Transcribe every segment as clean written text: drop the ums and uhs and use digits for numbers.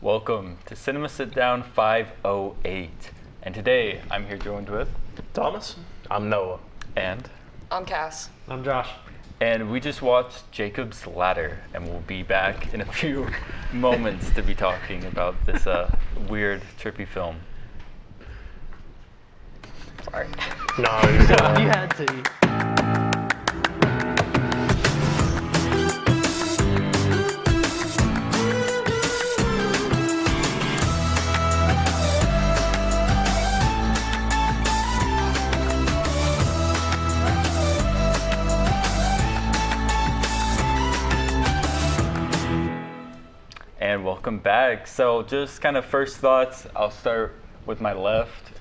Welcome to Cinema Sitdown 508. And today I'm here joined with Thomas. I'm Noah. and I'm Cass. I'm Josh. and we just watched Jacob's Ladder, and we'll be back in a few moments to be talking about this weird, trippy film. Sorry. No, you're good. You had to. And welcome back. So just kind of first thoughts, I'll start with my left,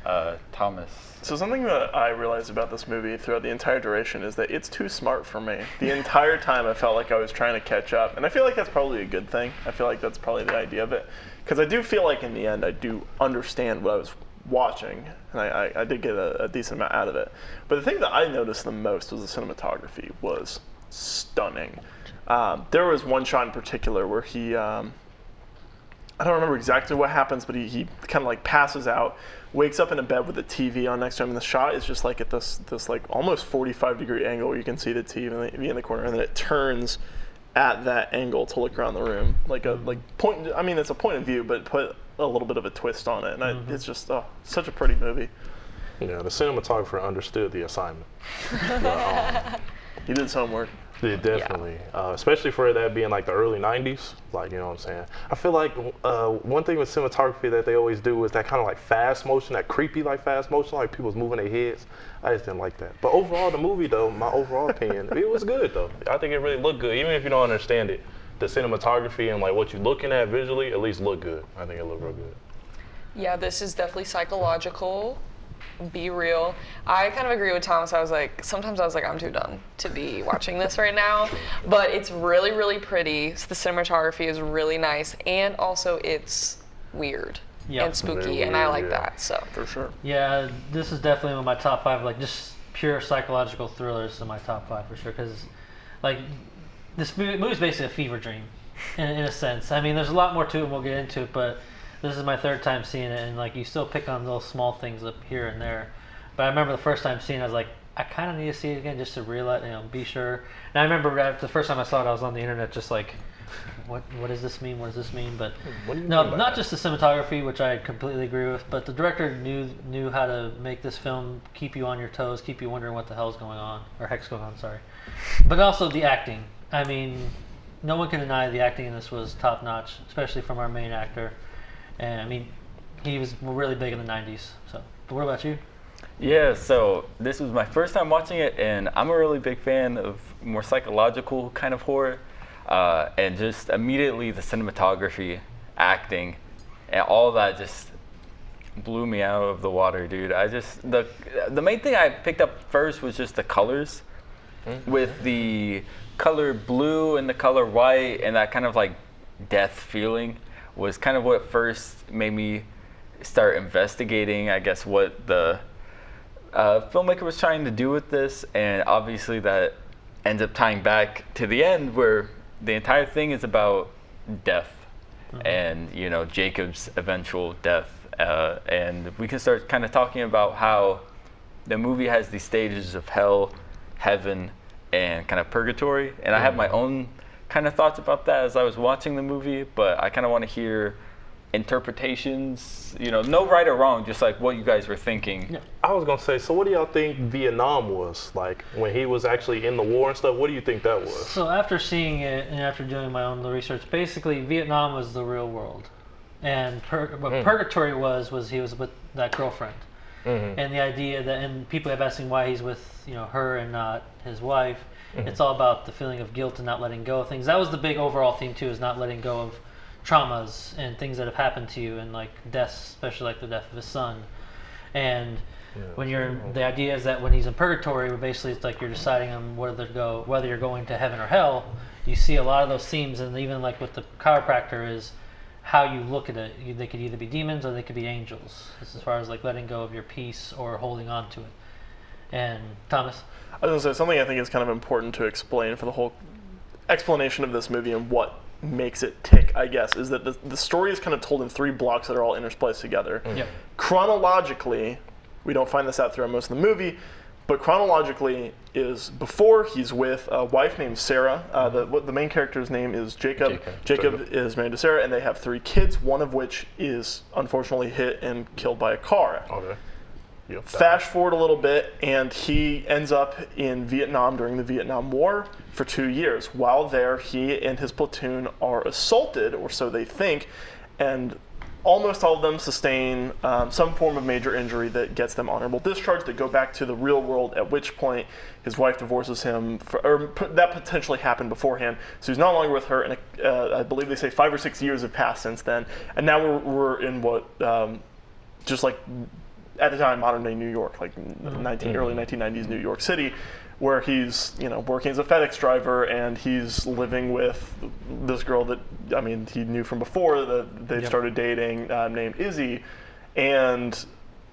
Thomas. So something that I realized about this movie throughout the entire duration is that it's too smart for me. The entire time I felt like I was trying to catch up. And I feel like that's probably a good thing. I feel like that's probably the idea of it. Because I do feel like in the end I do understand what I was watching. And I did get a decent amount out of it. But the thing that I noticed the most was the cinematography was stunning. There was one shot in particular where he... I don't remember exactly what happens, but he kind of like passes out, wakes up in a bed with the TV on next to him, and the shot is just like at this like almost 45-degree angle where you can see the TV in the corner, and then it turns at that angle to look around the room, like a point. I mean, it's a point of view, but put a little bit of a twist on it, and it's just such a pretty movie. Yeah, the cinematographer understood the assignment. He did his homework. Yeah, definitely. Especially for that being like the early 90s. Like, you know what I'm saying? I feel like one thing with cinematography that they always do is that kind of like fast motion, that creepy like fast motion, like people's moving their heads. I just didn't like that. But overall, the movie though, my overall opinion, it was good though. I think it really looked good. Even if you don't understand it, the cinematography and like what you're looking at visually at least looked good. I think it looked real good. Yeah, this is definitely psychological. Be real. I kind of agree with Thomas. Sometimes I was like, I'm too done to be watching this right now. But it's really, really pretty. So the cinematography is really nice. And also it's weird and spooky. Very And I like weird, that. So For sure. Yeah, this is definitely one of my top five, like just pure psychological thrillers in my top five for sure. Because, like, this movie's basically a fever dream, in a sense. I mean, there's a lot more to it, and we'll get into it, but this is my third time seeing it, and like you still pick on those small things up here and there. But I remember the first time seeing it, I was like, I kind of need to see it again just to realize, be sure. And I remember the first time I saw it, I was on the internet just like, what does this mean? What does this mean? But What do you no, mean by not that? just the cinematography, which I completely agree with, but the director knew how to make this film keep you on your toes, keep you wondering what the hell's going on, or heck's going on, sorry. But also the acting. I mean, no one can deny the acting in this was top notch, especially from our main actor. And I mean, he was really big in the 90s. So, but what about you? Yeah, so this was my first time watching it, and I'm a really big fan of more psychological kind of horror. And just immediately the cinematography, acting, and all that just blew me out of the water, dude. The main thing I picked up first was just the colors, with the color blue and the color white, and that kind of like death feeling was kind of what first made me start investigating, I guess, what the filmmaker was trying to do with this. And obviously that ends up tying back to the end where the entire thing is about death and, Jacob's eventual death. And we can start kind of talking about how the movie has these stages of hell, heaven, and kind of purgatory. And I have my own kind of thoughts about that as I was watching the movie, but I kind of want to hear interpretations, no right or wrong, just like what you guys were thinking. Yeah. I was gonna say, so what do y'all think Vietnam was like when he was actually in the war and stuff? What do you think that was? So after seeing it and after doing my own research, basically Vietnam was the real world, and what purgatory was he was with that girlfriend, and the idea that, and people have asked him why he's with her and not his wife. It's all about the feeling of guilt and not letting go of things. That was the big overall theme too, is not letting go of traumas and things that have happened to you, and like deaths, especially like the death of his son. And when the idea is that when he's in purgatory, basically it's like you're deciding on whether you're going to heaven or hell. You see a lot of those themes, and even like with the chiropractor is how you look at it. They could either be demons or they could be angels. As far as like letting go of your peace or holding on to it. And Thomas? I was going to say something I think is kind of important to explain for the whole explanation of this movie and what makes it tick, I guess, is that the story is kind of told in 3 blocks that are all interspliced together. Yep. Chronologically, we don't find this out throughout most of the movie, but chronologically is before he's with a wife named Sarah. The main character's name is Jacob. Jacob is married to Sarah, and they have 3 kids, one of which is unfortunately hit and killed by a car. Okay. Yep. Fast forward a little bit, and he ends up in Vietnam during the Vietnam War for 2 years. While there, he and his platoon are assaulted, or so they think, and almost all of them sustain some form of major injury that gets them honorable discharge. They go back to the real world, at which point his wife divorces him, that potentially happened beforehand. So he's no longer with her, and I believe they say 5 or 6 years have passed since then. And now we're in what, just like at the time, modern day New York, like early 1990s New York City, where he's working as a FedEx driver, and he's living with this girl that he knew from before that they've started dating, named Izzy, and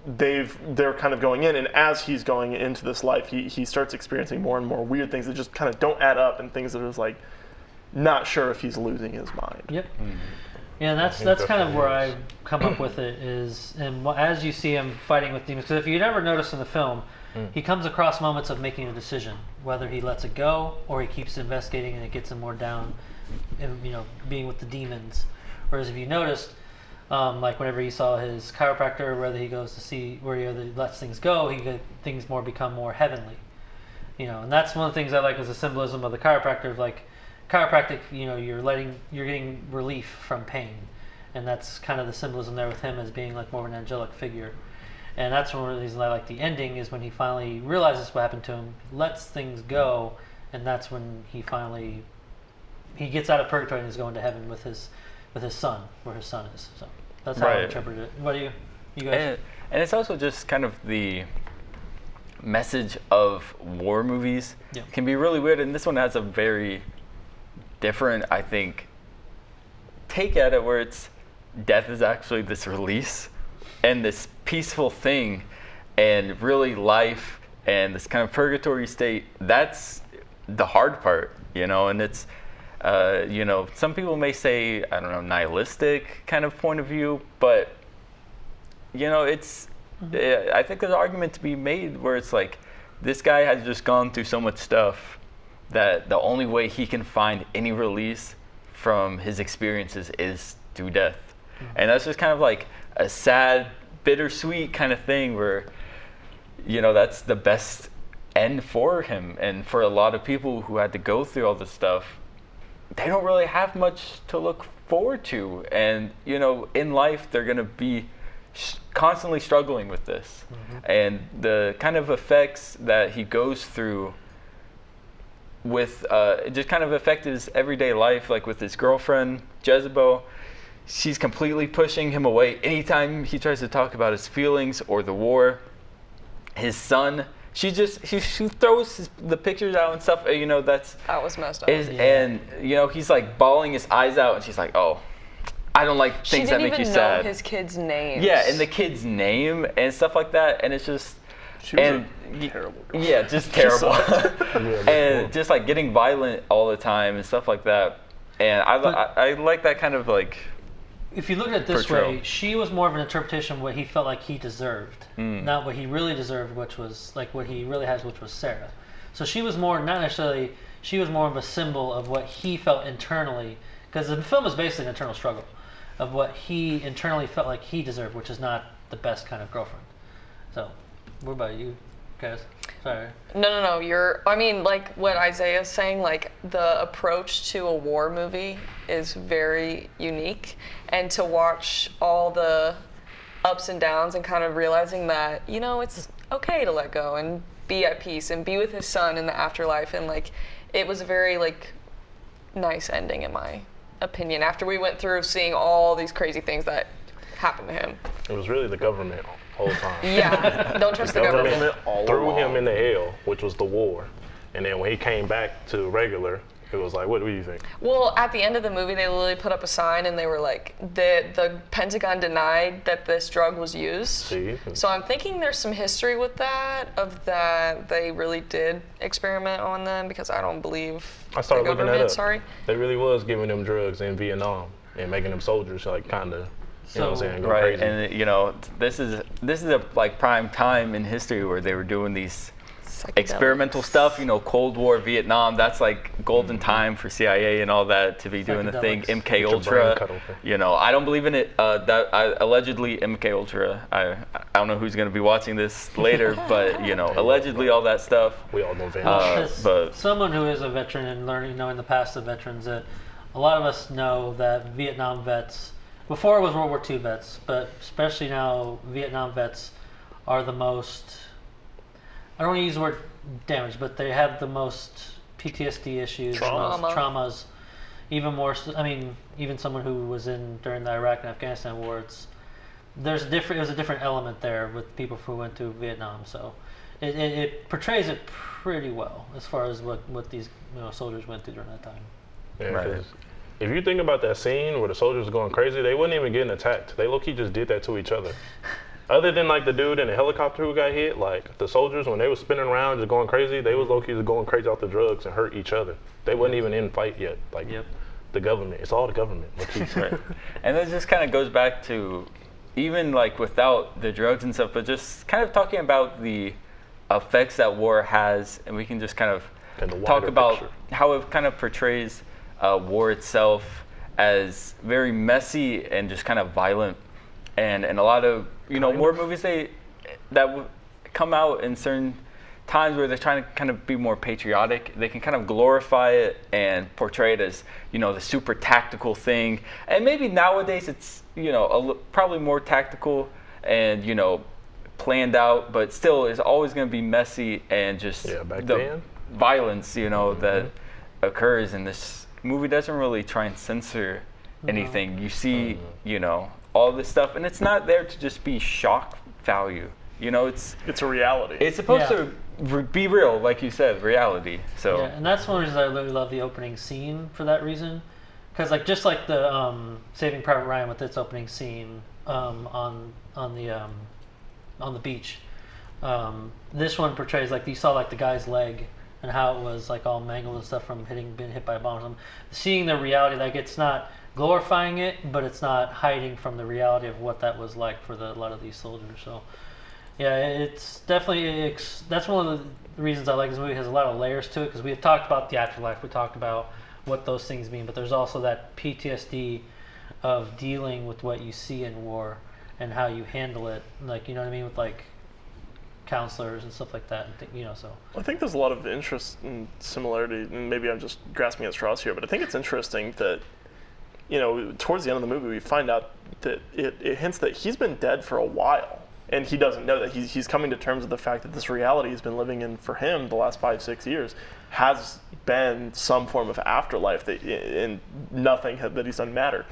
they're kind of going in, and as he's going into this life, he starts experiencing more and more weird things that just kind of don't add up, and things that is like not sure if he's losing his mind. Yep. Yeah, and that's kind of where I come up with it is, and as you see him fighting with demons, because if you never notice in the film, he comes across moments of making a decision, whether he lets it go or he keeps investigating and it gets him more down, and being with the demons. Whereas if you noticed, like whenever he saw his chiropractor, whether he goes to see where he lets things go, things become more heavenly. And that's one of the things I like is the symbolism of the chiropractor. Of like chiropractic, you're getting relief from pain, and that's kind of the symbolism there with him as being like more of an angelic figure. And that's one of the reasons I like the ending is when he finally realizes what happened to him, lets things go, and that's when he gets out of purgatory and is going to heaven with his son, where his son is. So that's how I interpret it. What do you guys? And it's also just kind of the message of war movies can be really weird, and this one has a very different, I think, take at it, where it's death is actually this release and this peaceful thing, and really life and this kind of purgatory state, that's the hard part, and it's some people may say, I don't know, nihilistic kind of point of view, but it's I think there's an argument to be made where it's like this guy has just gone through so much stuff that the only way he can find any release from his experiences is through death. And that's just kind of like a sad, bittersweet kind of thing where, that's the best end for him. And for a lot of people who had to go through all this stuff, they don't really have much to look forward to. And, in life, they're going to be constantly struggling with this. And the kind of effects that he goes through with it just kind of affect his everyday life, like with his girlfriend Jezebel. She's completely pushing him away anytime he tries to talk about his feelings or the war. His son, she throws the pictures out and stuff. That was messed up. And he's like bawling his eyes out, and she's like, "Oh, I don't like things that make you sad." She didn't even know his kid's name. Yeah, and the kid's name and stuff like that, and it's just. She was a terrible girl. Yeah, just terrible. And just like getting violent all the time and stuff like that. And I like that kind of like. If you look at it this way, she was more of an interpretation of what he felt like he deserved, not what he really deserved, which was like what he really has, which was Sarah. So she was more, not necessarily, she was more of a symbol of what he felt internally, because the film is basically an internal struggle of what he internally felt like he deserved, which is not the best kind of girlfriend. So. What about you guys? Sorry. No. Like what Isaiah's saying, like the approach to a war movie is very unique. And to watch all the ups and downs and kind of realizing that, it's okay to let go and be at peace and be with his son in the afterlife. And like, it was a very like nice ending in my opinion after we went through seeing all these crazy things that happened to him. It was really the government whole time. Yeah, don't trust the government. Threw him into hell, which was the war. And then when he came back to regular, It was like, what do you think? Well, at the end of the movie, they literally put up a sign and they were like, the Pentagon denied that this drug was used. See? So I'm thinking there's some history with that, of that they really did experiment on them, because I don't believe I started the looking government, that up. sorry. They really was giving them drugs in Vietnam and making them soldiers, like, kind of, you know what I'm saying, go Right, crazy. and you know, this is a like prime time in history where they were doing these experimental stuff, you know, Cold War, Vietnam, that's like golden time for CIA and all that to be doing the thing. Psychedelics. MK Ultra, you know, I don't believe in it. Allegedly MK Ultra, I don't know who's going to be watching this later, but you know, allegedly all that stuff. We all know Van. As but someone who is a veteran and learning, knowing the past of veterans, that a lot of us know that Vietnam vets, before it was World War II vets, but especially now, Vietnam vets are the most, I don't want to use the word damage, but they have the most PTSD issues, Trauma. most traumas, even more. I mean, even someone who was in during the Iraq and Afghanistan war, it was a different element there with people who went to Vietnam. So it portrays it pretty well as far as what these soldiers went through during that time. Yeah, Right. 'cause if you think about that scene where the soldiers were going crazy, they wasn't even getting attacked. They low-key just did that to each other. Other than like the dude in the helicopter who got hit, like the soldiers, when they was spinning around just going crazy, they was low-key just going crazy off the drugs and hurt each other. They wasn't even in fight yet. Like the government, it's all the government. right. And that just kind of goes back to even like without the drugs and stuff, but just kind of talking about the effects that war has, and we can just kind of And the talk wider about picture. how it kind of portrays war itself as very messy and just kind of violent, and a lot of war movies that come out in certain times where they're trying to kind of be more patriotic, they can kind of glorify it and portray it as the super tactical thing, and maybe nowadays it's probably more tactical and planned out, but still is always going to be messy and just back the then. violence that occurs, and this movie doesn't really try and censor anything. You see all this stuff, and it's not there to just be shock value. It's a reality. It's supposed to be real, like you said, reality. So yeah, and that's one reason I really love the opening scene for that reason, because just like the Saving Private Ryan with its opening scene on the beach, this one portrays like you saw like the guy's leg and how it was like all mangled and stuff from being hit by a bomb or something. Seeing the reality, like it's not glorifying it, but it's not hiding from the reality of what that was like for a lot of these soldiers. So yeah, it's definitely that's one of the reasons I like this movie. It has a lot of layers to it, because we've talked about the afterlife, we talked about what those things mean, but there's also that PTSD of dealing with what you see in war and how you handle it, like what I mean, with like counselors and stuff like that, and so I think there's a lot of interest and similarity, and maybe I'm just grasping at straws here, but I think it's interesting that towards the end of the movie we find out that it hints that he's been dead for a while, and he doesn't know that. He's coming to terms with the fact that this reality he's been living in for him the last 5-6 years has been some form of afterlife, and nothing that he's done matter.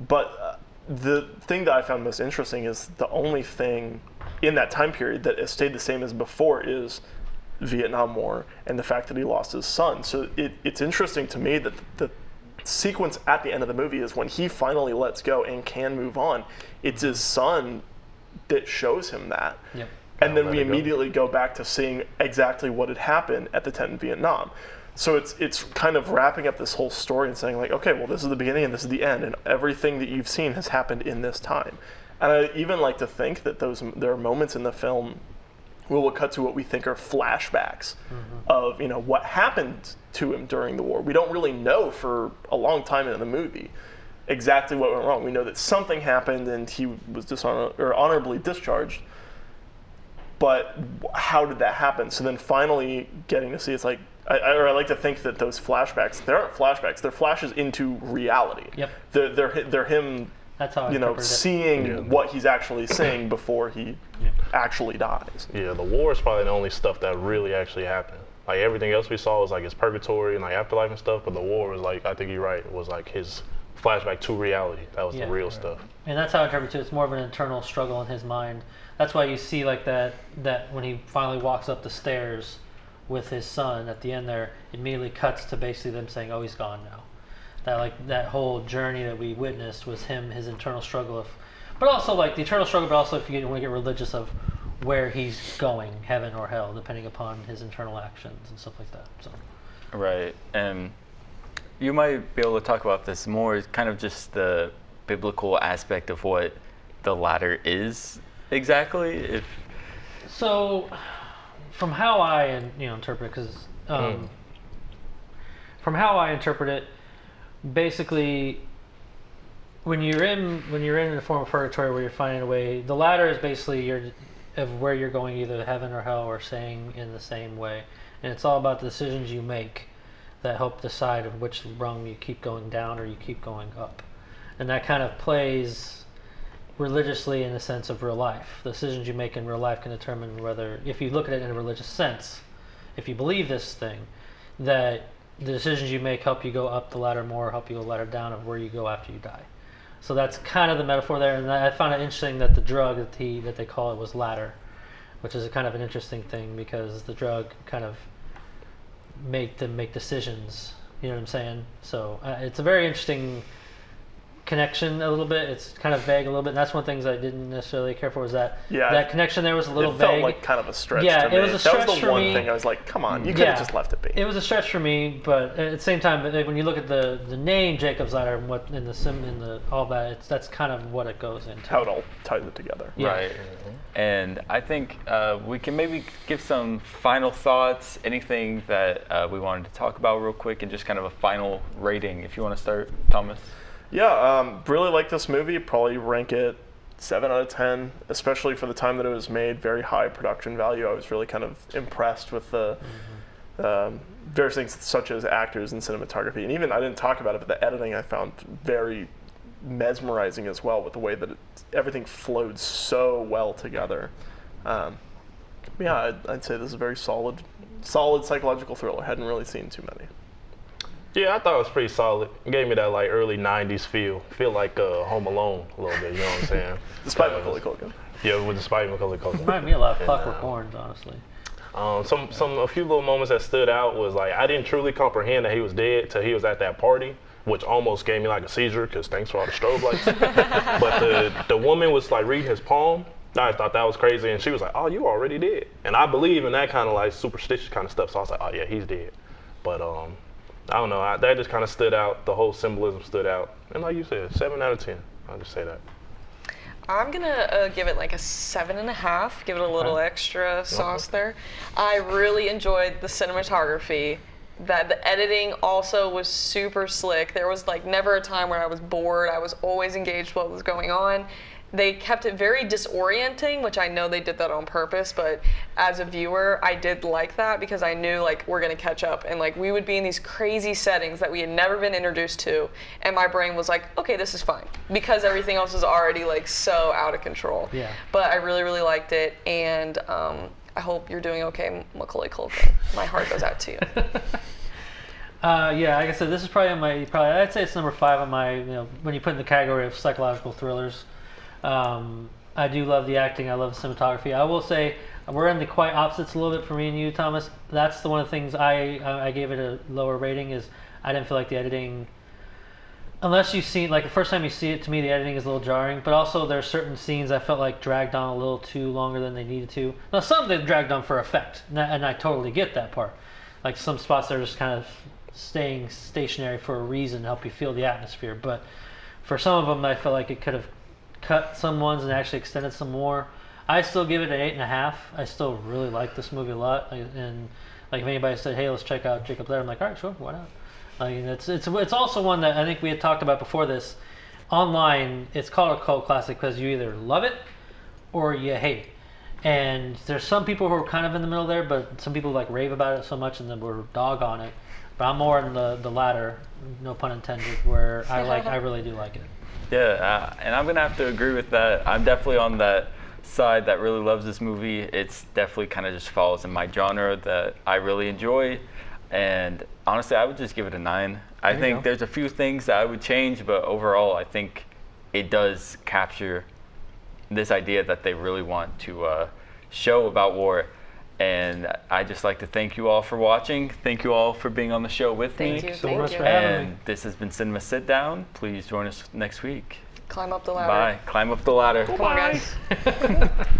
But the thing that I found most interesting is the only thing in that time period that has stayed the same as before is Vietnam War and the fact that he lost his son. So it's interesting to me that the sequence at the end of the movie is when he finally lets go and can move on. It's his son that shows him that. Yep. And then we immediately go back to seeing exactly what had happened at the tent in Vietnam. So it's kind of wrapping up this whole story and saying like, okay, well, this is the beginning and this is the end, and everything that you've seen has happened in this time. And I even like to think that there are moments in the film where we'll cut to what we think are flashbacks of what happened to him during the war. We don't really know for a long time in the movie exactly what went wrong. We know that something happened and he was honorably discharged. But how did that happen? So then finally getting to see, it's like, I like to think that those flashbacks, they aren't flashbacks, they're flashes into reality. Yep. They're him, that's how I seeing what he's actually seeing before he actually dies. Yeah, the war is probably the only stuff that really actually happened. Like everything else we saw was like his purgatory and like afterlife and stuff, but the war was like, I think you're right, it was like his flashback to reality. That was the real stuff. And that's how I interpret it. It's more of an internal struggle in his mind. That's why you see like that when he finally walks up the stairs with his son at the end there immediately cuts to basically them saying, "Oh, he's gone now." That whole journey that we witnessed was his internal struggle of, but also like the eternal struggle, but also if you want to get religious of where he's going, heaven or hell, depending upon his internal actions and stuff like that. So. Right, and you might be able to talk about this more, kind of just the biblical aspect of what the ladder is exactly. So, from how I interpret, because from how I interpret it, basically, when you're in a form of purgatory where you're finding a way, the ladder is basically of where you're going, either heaven or hell, or staying in the same way, and it's all about the decisions you make that help decide of which rung you keep going down or you keep going up, and that kind of plays religiously in the sense of real life. The decisions you make in real life can determine whether, if you look at it in a religious sense, if you believe this thing, that the decisions you make help you go up the ladder more, help you go ladder down of where you go after you die. So that's kind of the metaphor there, and I found it interesting that the drug that they call it was ladder, which is a kind of an interesting thing because the drug kind of make them make decisions. You know what I'm saying? So it's a very interesting connection a little bit. It's kind of vague a little bit, and that's one of the things I didn't necessarily care for was that that connection there was a little vague. It felt like kind of a stretch to me. It was a stretch that was the for one me. thing I was like, come on, you could have just left it be. It was a stretch for me, but at the same time, when you look at the name Jacob's Ladder and what in the all that, that's kind of what it goes into. How it all ties it together. Yeah. Right. And I think we can maybe give some final thoughts, anything that we wanted to talk about real quick, and just kind of a final rating. If you want to start, Thomas. Yeah, really like this movie. Probably rank it 7 out of 10, especially for the time that it was made. Very high production value. I was really kind of impressed with the various things such as actors and cinematography. And even, I didn't talk about it, but the editing I found very mesmerizing as well, with the way that everything flowed so well together. Yeah, I'd say this is a very solid psychological thriller. Hadn't really seen too many. Yeah, I thought it was pretty solid. It gave me that like early '90s feel like Home Alone a little bit. You know what I'm saying? Despite Macaulay Culkin. Yeah, with despite Macaulay Culkin. Reminded me a lot of Clockwork Orange, honestly. A few little moments that stood out was like I didn't truly comprehend that he was dead till he was at that party, which almost gave me like a seizure because thanks for all the strobe lights. But the woman was like reading his palm. I thought that was crazy, and she was like, "Oh, you already dead." And I believe in that kind of like superstitious kind of stuff, so I was like, "Oh yeah, he's dead." But I don't know. That just kind of stood out. The whole symbolism stood out. And like you said, 7 out of 10. I'll just say that. I'm gonna give it like a 7.5. Give it a little extra sauce there. I really enjoyed the cinematography. That the editing also was super slick. There was like never a time where I was bored. I was always engaged with what was going on. They kept it very disorienting, which I know they did that on purpose, but as a viewer, I did like that because I knew like we're gonna catch up and like we would be in these crazy settings that we had never been introduced to, and my brain was like, okay, this is fine because everything else is already like so out of control. Yeah. But I really, really liked it, and I hope you're doing okay, Macaulay Culkin. My heart goes out to you. Yeah, like I said, this is probably I'd say it's number 5 on my, when you put in the category of psychological thrillers. I do love the acting. I love the cinematography. I will say we're in the quite opposites a little bit for me and you, Thomas. That's the one of the things I gave it a lower rating is I didn't feel like the editing, unless you've seen, like the first time you see it, to me the editing is a little jarring, but also there's certain scenes I felt like dragged on a little too longer than they needed to. Now some they dragged on for effect, and I totally get that part. Like some spots they're just kind of staying stationary for a reason to help you feel the atmosphere, but for some of them I felt like it could have cut some ones and actually extended some more. I still give it an 8.5. I still really like this movie a lot, and like if anybody said, "Hey, let's check out Jacob's Ladder," I'm like, "All right, sure, why not?" I mean, it's also one that I think we had talked about before this. Online, it's called a cult classic because you either love it or you hate it. And there's some people who are kind of in the middle there, but some people like rave about it so much and then we're dog on it. But I'm more in the latter, no pun intended, where I really do like it. Yeah, and I'm gonna have to agree with that. I'm definitely on that side that really loves this movie. It's definitely kind of just falls in my genre that I really enjoy, and honestly, I would just give it a 9. I think there's a few things that I would change, but overall, I think it does capture this idea that they really want to show about war. And I'd just like to thank you all for watching. Thank you all for being on the show with Thank me. you. so Thank much you. for having me. And this has been Cinema Sit Down. Please join us next week. Climb up the ladder. Bye. Climb up the ladder. Come on, guys.